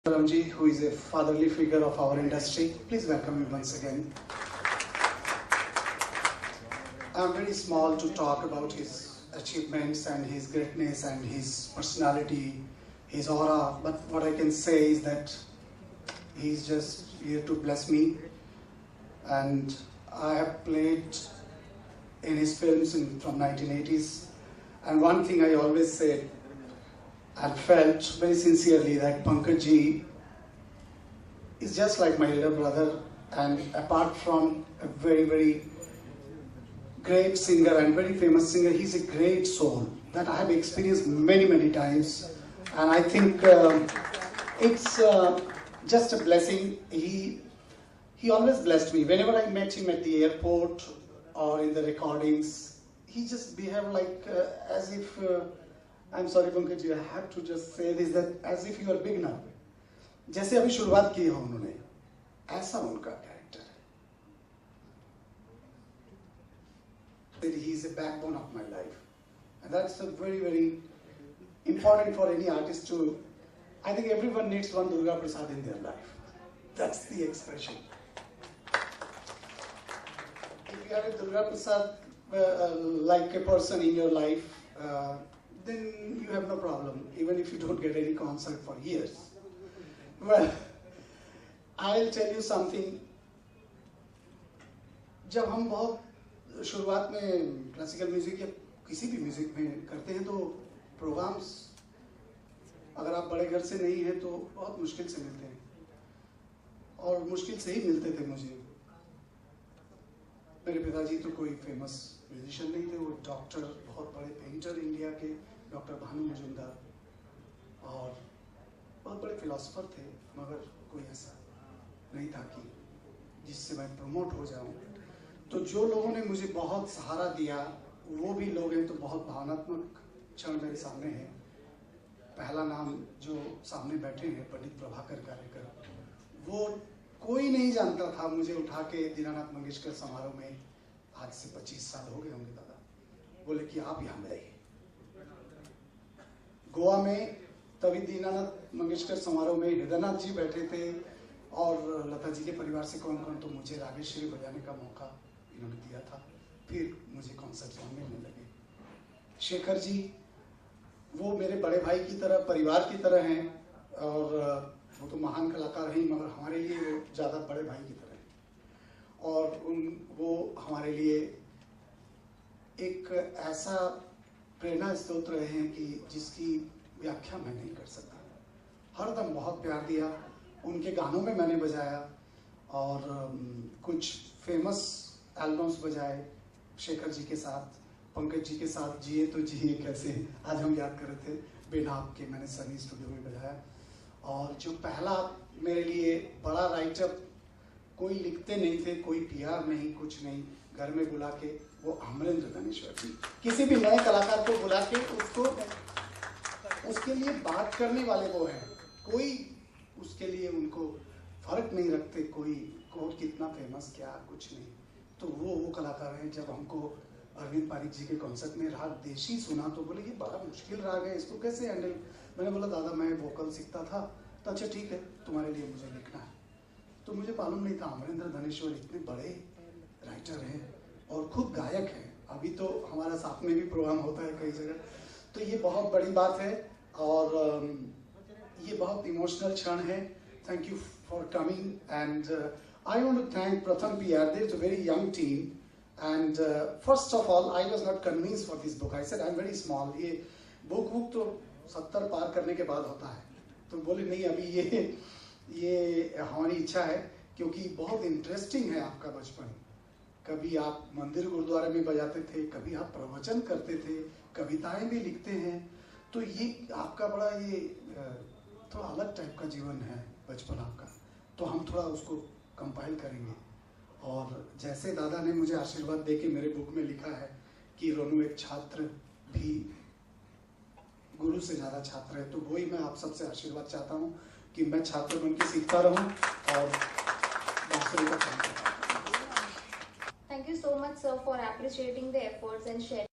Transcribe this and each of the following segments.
Ramji, who is a fatherly figure of our industry. Please welcome him once again. I'm very small to talk about his achievements and his greatness and his personality, his aura, but what I can say is that he's just here to bless me, and I have played in his films from 1980s, and one thing I always said and felt very sincerely that Pankaj ji is just like my little brother, and apart from a very, very great singer and very famous singer, he's a great soul that I have experienced many, many times, and I think it's just a blessing. He always blessed me. Whenever I met him at the airport or in the recordings, he just behaved like as if, I'm sorry Pankaj ji, I have to just say this, that as if you are big now. जैसे अभी शुरुआत की है उन्होंने, ऐसा उनका character है. He is a backbone of my life, and that's a very, very important for any artist to. I think everyone needs one Durga Prasad in their life. That's the expression. If you have a Durga Prasad like a person in your life, then you have no problem, even if you don't get any concert for years. Well, I'll tell you something. जब हम बहुत शुरुआत में classical music या किसी भी music में करते हैं तो प्रोग्राम्स अगर आप बड़े घर से नहीं हैं तो बहुत मुश्किल से मिलते हैं, और मुश्किल से ही मिलते थे मुझे. मेरे पिताजी तो कोई फेमस म्यूजिशियन नहीं थे, वो डॉक्टर, बहुत बड़े पेंटर इंडिया के डॉक्टर भानु मजुमदार, और बहुत बड़े फिलोसोफर थे, मगर कोई ऐसा नहीं था कि जिससे मैं प्रमोट हो जाऊं. तो जो लोगों ने मुझे बहुत सहारा दिया वो भी लोग हैं, तो बहुत भावनात्मक क्षण मेरे सामने है. पहला नाम जो सामने बैठे हैं पंडित प्रभाकर कारेकर, वो कोई नहीं जानता था. मुझे उठा के दीनानाथ मंगेशकर समारोह में, आज से 25 साल हो गए होंगे दादा, बोले कि आप यहाँ में रहिए. गोवा में तभी दीनानाथ मंगेशकर समारोह में हृदयनाथ जी बैठे थे और लता जी के परिवार से कौन कौन, तो मुझे रागेश्वरी बजाने का मौका इन्होंने दिया था. फिर मुझे कॉन्सर्ट मिलने लगे. शेखर जी वो मेरे बड़े भाई की तरह, परिवार की तरह हैं, और वो तो महान कलाकार हैं, मगर हमारे लिए वो ज़्यादा बड़े भाई की तरह हैं. और वो हमारे लिए एक ऐसा प्रेरणा स्रोत रहे हैं कि जिसकी व्याख्या मैं नहीं कर सकता. हरदम बहुत प्यार दिया. उनके गानों में मैंने बजाया और कुछ फेमस एल्बम्स बजाए शेखर जी के साथ, पंकज जी के साथ. जिए तो जिए कैसे, आज हम याद कर रहे थे, बेनाब के मैंने सनी स्टूडियो में बजाया. और जो पहला मेरे लिए बड़ा राइटअप, कोई लिखते नहीं थे, कोई पीआर नहीं, कुछ नहीं, घर में बुला के, वो अमरेंद्र धनेश्वर जी, किसी भी नए कलाकार को बुला के उसके लिए बात करने वाले वो हैं. कोई उसके लिए उनको फर्क नहीं रखते, कोई को कितना फेमस क्या, कुछ नहीं. तो वो कलाकार हैं. जब हमको अरविंद पारिक जी के कॉन्सर्ट में राग देशी सुना तो बोले ये बड़ा मुश्किल राग है, इसको कैसे हैंडल. मैंने बोला दादा मैं वोकल सीखता था. तो अच्छा ठीक है, तुम्हारे लिए मुझे लिखना है. तो मुझे मालूम नहीं था अमरेंद्र धनेश्वर इतने बड़े राइटर हैं और खुद गायक हैं. अभी तो हमारा साथ में भी प्रोग्राम होता है कई जगह. तो ये बहुत बड़ी बात है और ये बहुत इमोशनल क्षण है. Thank you for coming, and I want to thank Pratham PR. There is a very young team, and first of all I was not convinced for this book. I said I am very small. ये book तो 70 पार करने के बाद होता है. तो बोले नहीं, अभी ये हमारी इच्छा है, क्योंकि बहुत इंटरेस्टिंग है आपका बचपन. कभी आप मंदिर गुरुद्वारे में बजाते थे, कभी आप प्रवचन करते थे, कविताएं भी लिखते हैं. तो ये आपका बड़ा ये थोड़ा अलग टाइप का जीवन है बचपन आपका. तो हम थोड़ा उसको कंपाइल करेंगे. और जैसे दादा ने मुझे आशीर्वाद देके मेरे बुक में लिखा है कि रोनू एक छात्र भी गुरु से ज़्यादा छात्र है, तो वही मैं आप सबसे आशीर्वाद चाहता हूँ कि मैं छात्र बन के सीखता रहूँ और बांसुरी का काम करता रहूँ. Thank you so much, sir, for appreciating the efforts and sharing.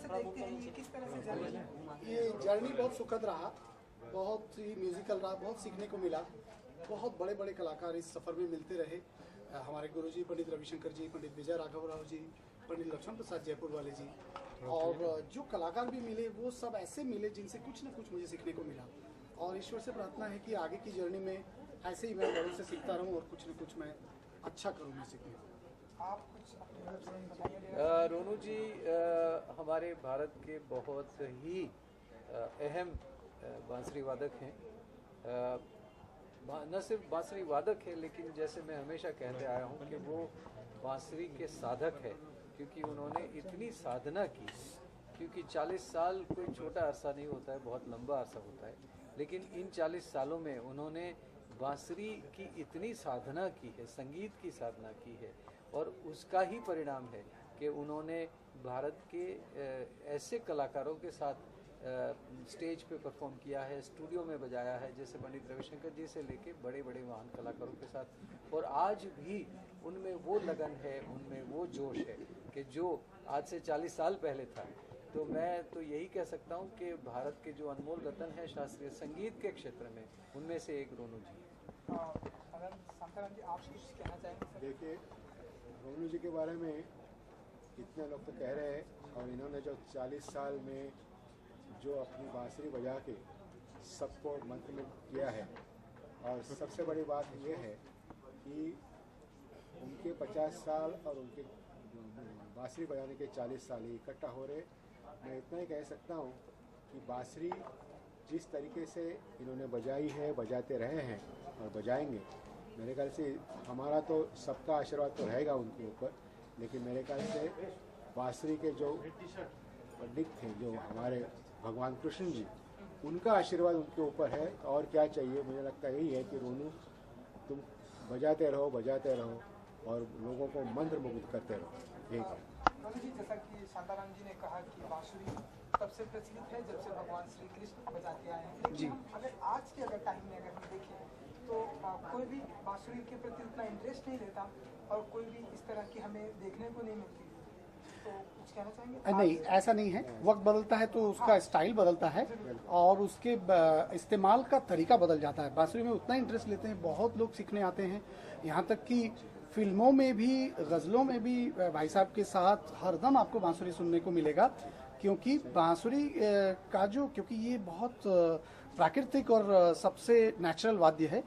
से देखते हैं, ये किस तरह से जर्नी है? ये जर्नी बहुत सुखद रहा, बहुत ही म्यूजिकल रहा, बहुत सीखने को मिला। बहुत बड़े बड़े कलाकार इस सफ़र में मिलते रहे। हमारे गुरुजी पंडित रविशंकर जी, पंडित विजय राघव राव जी, पंडित लक्ष्मण प्रसाद जयपुर वाले जी, और जो कलाकार भी मिले वो सब ऐसे मिले जिनसे कुछ ना कुछ मुझे सीखने को मिला। और ईश्वर से प्रार्थना है कि आगे की जर्नी में ऐसे ही मैं बड़ों से सीखता रहूं और कुछ न कुछ मैं अच्छा करूं म्यूजिक में। आप कुछ अपने बारे में बताइए। रोनू जी हमारे भारत के बहुत ही अहम बांसुरी वादक हैं। न सिर्फ बांसुरी वादक है, लेकिन जैसे मैं हमेशा कहते आया हूँ कि वो बांसुरी के साधक है, क्योंकि उन्होंने इतनी साधना की। क्योंकि 40 साल कोई छोटा अरसा नहीं होता है, बहुत लंबा अरसा होता है। लेकिन इन 40 सालों में उन्होंने बांसुरी की इतनी साधना की है, संगीत की साधना की है, और उसका ही परिणाम है कि उन्होंने भारत के ऐसे कलाकारों के साथ स्टेज पे परफॉर्म किया है, स्टूडियो में बजाया है, जैसे पंडित रविशंकर जी से लेके बड़े बड़े महान कलाकारों के साथ। और आज भी उनमें वो लगन है, उनमें वो जोश है कि जो आज से 40 साल पहले था। तो मैं तो यही कह सकता हूँ कि भारत के जो अनमोल रतन है शास्त्रीय संगीत के क्षेत्र में, उनमें से एक रोनू जी। शांताराम जी, आप कुछ कहना चाहेंगे? देखिए, रोनू जी के बारे में कितने लोग तो कह रहे हैं, और इन्होंने जो 40 साल में जो अपनी बांसुरी बजा के सबको मंत्रमुग्ध किया है, और सबसे बड़ी बात यह है कि उनके 50 साल और उनके बांसुरी बजाने के 40 साल इकट्ठा हो रहे। मैं इतना ही कह सकता हूँ कि बांसुरी जिस तरीके से इन्होंने बजाई है, बजाते रहे हैं और बजाएंगे, मेरे ख्याल से हमारा तो सबका आशीर्वाद तो रहेगा उनके ऊपर, लेकिन मेरे ख्याल से बांसुरी के जो पंडित थे, जो हमारे भगवान कृष्ण जी, उनका आशीर्वाद उनके ऊपर है। और क्या चाहिए? मुझे लगता यही है कि रोनू, तुम बजाते रहो और लोगों को मंत्रमुग्ध करते रहो। ठीक है रोनू जी, जैसा कि शांताराम जी ने कहा कि बांसुरी तब से प्रचलित है जब से भगवान श्री कृष्ण बजाते आए हैं। लेकिन हम अगर आज के टाइम में अगर हम देखें तो कोई भी बांसुरी के प्रति उतना इंटरेस्ट नहीं लेता, और कोई भी इस तरह की हमें देखने को नहीं मिलती। तो कुछ कहना चाहेंगे? नहीं, ऐसा नहीं है। वक्त बदलता है तो उसका स्टाइल बदलता है और उसके इस्तेमाल का तरीका बदल जाता है। बांसुरी में उतना इंटरेस्ट लेते हैं, बहुत लोग सीखने आते हैं। यहाँ तक कि फिल्मों में भी, गज़लों में भी भाई साहब के साथ हरदम आपको बांसुरी सुनने को मिलेगा। क्योंकि बांसुरी का जो, क्योंकि ये बहुत प्राकृतिक और सबसे नेचुरल वाद्य है,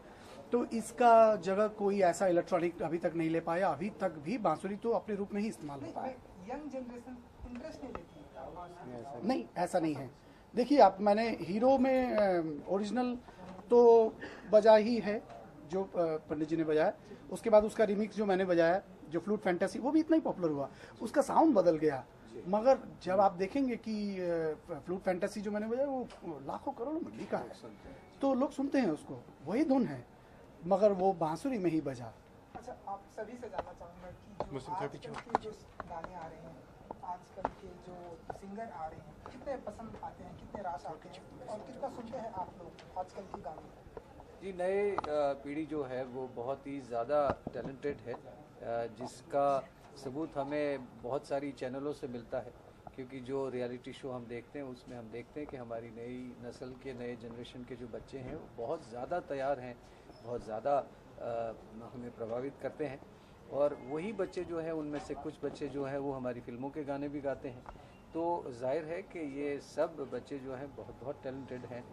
तो इसका जगह कोई ऐसा इलेक्ट्रॉनिक अभी तक नहीं ले पाया। अभी तक भी बांसुरी तो अपने रूप में ही इस्तेमाल होता है। यंग जनरेशन इंटरेस्ट नहीं लेती। नहीं, ऐसा नहीं है। देखिए आप, मैंने हीरो में ओरिजिनल तो बजा ही है जो पंडित जी ने बजाया। उसके बाद उसका रिमिक्स जो मैंने बजाया, जो फ्लूट फैंटेसी, वो भी इतना ही पॉपुलर हुआ, उसका साउंड बदल गया। मगर जब आप देखेंगे कि फ्लूट फैंटेसी जो मैंने बजाया वो लाखों करोड़ों में बिका है, तो लोग सुनते हैं उसको, वही धुन है, मगर वो बांसुरी में ही बजा। अच्छा, आप सभी से जानना चाहूँगा कि जो आजकल के जो गाने आ रहे हैं, आजकल के जो सिंगर आ रहे हैं, कितने पसंद आते हैं, कितने रास आते हैं, और कितना सुनते हैं आप लोग आजकल के गाने? जी, नए पीढ़ी जो है वो बहुत ही ज़्यादा टैलेंटेड है, जिसका सबूत हमें बहुत सारी चैनलों से मिलता है। क्योंकि जो रियलिटी शो हम देखते हैं उसमें हम देखते हैं कि हमारी नई नस्ल के, नए जनरेशन के जो बच्चे हैं वो बहुत ज़्यादा तैयार हैं, बहुत ज़्यादा हमें प्रभावित करते हैं। और वही बच्चे जो हैं, उनमें से कुछ बच्चे जो हैं वो हमारी फिल्मों के गाने भी गाते हैं। तो जाहिर है कि ये सब बच्चे जो हैं बहुत टैलेंटेड हैं।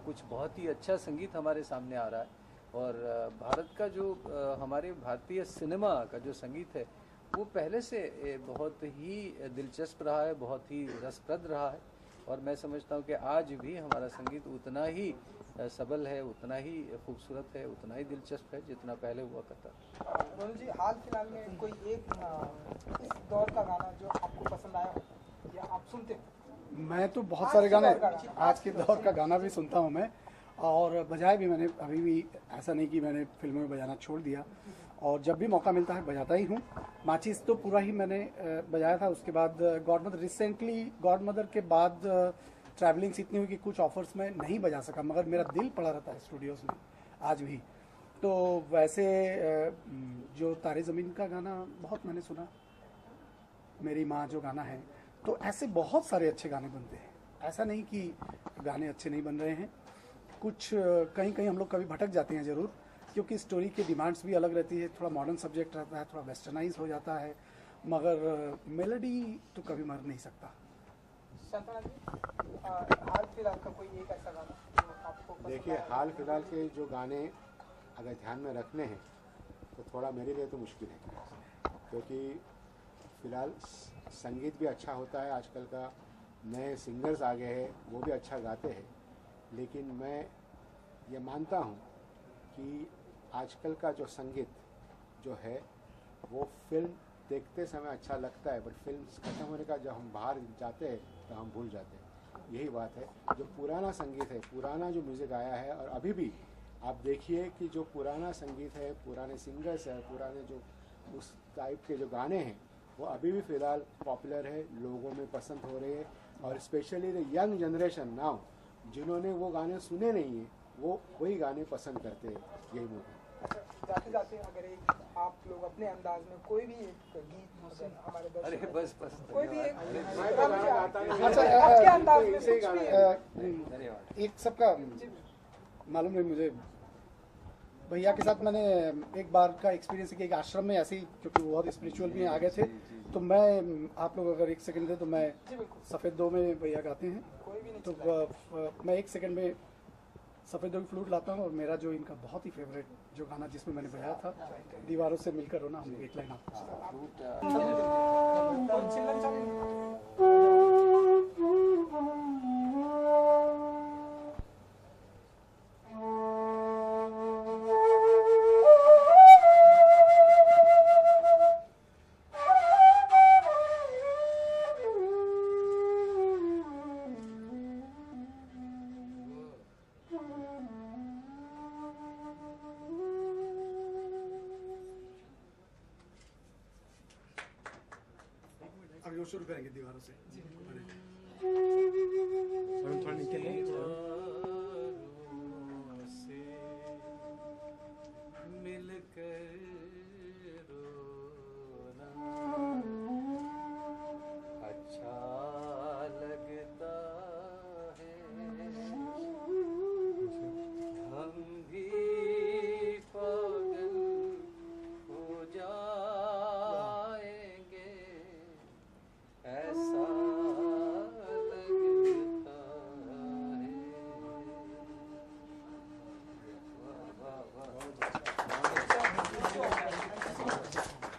कुछ बहुत ही अच्छा संगीत हमारे सामने आ रहा है। और भारत का जो हमारे भारतीय सिनेमा का जो संगीत है वो पहले से बहुत ही दिलचस्प रहा है, बहुत ही रसप्रद रहा है। और मैं समझता हूँ कि आज भी हमारा संगीत उतना ही सबल है, उतना ही खूबसूरत है, उतना ही दिलचस्प है जितना पहले हुआ करता। रोनू जी, हाल फिलहाल में कोई एक इस दौर का गाना जो आपको पसंद आया हो या आप सुनते हो? मैं तो बहुत सारे गाने, आज के दौर का गाना भी सुनता हूँ मैं, और बजाया भी मैंने। अभी भी ऐसा नहीं कि मैंने फिल्मों में बजाना छोड़ दिया, और जब भी मौका मिलता है बजाता ही हूँ। माचिस तो पूरा ही मैंने बजाया था। उसके बाद गॉडमदर, रिसेंटली गॉडमदर के बाद ट्रैवलिंग्स इतनी हुई कि कुछ ऑफर्स में नहीं बजा सका, मगर मेरा दिल पड़ा रहता है स्टूडियोज़ में आज भी। तो वैसे जो तारे ज़मीन का गाना बहुत मैंने सुना, मेरी माँ जो गाना है, तो ऐसे बहुत सारे अच्छे गाने बनते हैं, ऐसा नहीं कि गाने अच्छे नहीं बन रहे हैं। कुछ कहीं कहीं हम लोग कभी भटक जाते हैं ज़रूर, क्योंकि स्टोरी की डिमांड्स भी अलग रहती है, थोड़ा मॉडर्न सब्जेक्ट रहता है, थोड़ा वेस्टर्नाइज हो जाता है, मगर मेलोडी तो कभी मर नहीं सकता। शांताराम जी, हाल फिलहाल का कोई एक ऐसा गाना जो आपको पसंद देखिए, आया? हाल फिलहाल के जो गाने अगर ध्यान में रखने हैं तो थोड़ा मेरे लिए तो मुश्किल है, क्योंकि फिलहाल संगीत भी अच्छा होता है आजकल का, नए सिंगर्स आ गए हैं, वो भी अच्छा गाते हैं, लेकिन मैं ये मानता हूँ कि आजकल का जो संगीत जो है वो फिल्म देखते समय अच्छा लगता है, बट फिल्म खत्म होने का जब हम बाहर जाते हैं तो हम भूल जाते हैं। यही बात है, जो पुराना संगीत है, पुराना जो म्यूज़िक आया है, और अभी भी आप देखिए कि जो पुराना संगीत है, पुराने सिंगर्स हैं, पुराने जो उस टाइप के जो गाने हैं, वो अभी भी फ़िलहाल पॉपुलर है, लोगों में पसंद हो रहे हैं, और specially the young generation now, जिन्होंने वो गाने सुने नहीं हैं, वो वही गाने पसंद करते हैं। यही मूवी। जाते जाते अगर एक आप लोग अपने अंदाज में कोई भी एक गीत हमारे अरे दर्शकों बस कोई भी एक मैं तो गाना गाता नहीं। अच्छा, आपके अंदाज में इसे ही कुछ गाना भी है। धन्यवाद। एक सबका मालूम नहीं मुझे, भैया के साथ मैंने एक बार का एक्सपीरियंस है कि एक आश्रम में ऐसे ही, क्योंकि वो बहुत स्पिरिचुअल भी आ गए थे, तो मैं, आप लोग अगर एक सेकंड दे तो मैं जी बिल्कुल, सफ़ेद दो में भैया गाते हैं, कोई भी नहीं तो चिल्लाए। मैं एक सेकंड में सफ़ेद दो की फ्लूट लाता हूँ, और मेरा जो इनका बहुत ही फेवरेट जो गाना जिसमें मैंने बजाया था, दीवारों से मिलकर रोना, हम एक लाइन आपको कौन चिल्लाना चाहेंगे? अब शुरू करेंगे दीवारों से।